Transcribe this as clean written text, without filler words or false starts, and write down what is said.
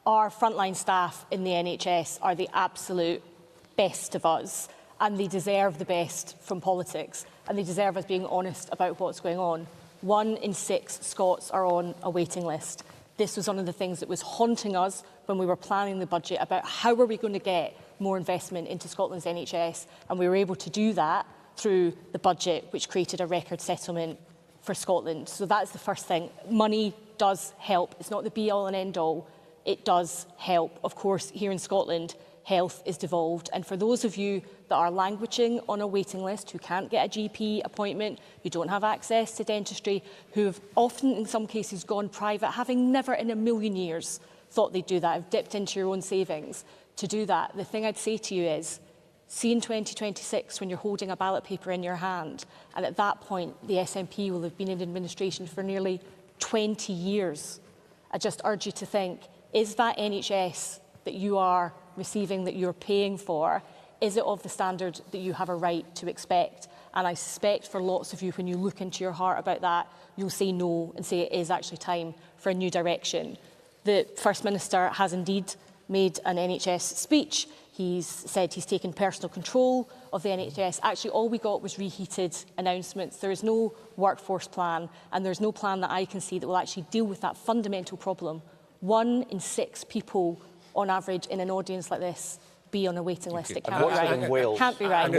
our frontline staff in the NHS are the absolute best of us, and they deserve the best from politics, and they deserve us being honest about what's going on. 1 in 6 Scots are on a waiting list. This was one of the things that was haunting us when we were planning the budget about how are we going to get more investment into Scotland's NHS, and we were able to do that through the budget, which created a record settlement for Scotland. So that's the first thing. Money does help. It's not the be-all and end-all. It does help. Of course, here in Scotland, health is devolved. And for those of you that are languishing on a waiting list, who can't get a GP appointment, who don't have access to dentistry, who have often, in some cases, gone private, having never in a million years thought they'd do that, have dipped into your own savings to do that, the thing I'd say to you is, see in 2026 when you're holding a ballot paper in your hand, and at that point the SNP will have been in administration for nearly 20 years. I just urge you to think, is that NHS that you are receiving, that you're paying for, is it of the standard that you have a right to expect? And I suspect for lots of you, when you look into your heart about that, you'll say no and say it is actually time for a new direction. The First Minister has indeed made an NHS speech. He's said he's taken personal control of the NHS. Actually, all we got was reheated announcements. There is no workforce plan, and there's no plan that I can see that will actually deal with that fundamental problem. 1 in 6 people, on average, in an audience like this, be on a waiting list. It can't be right. Can't be right.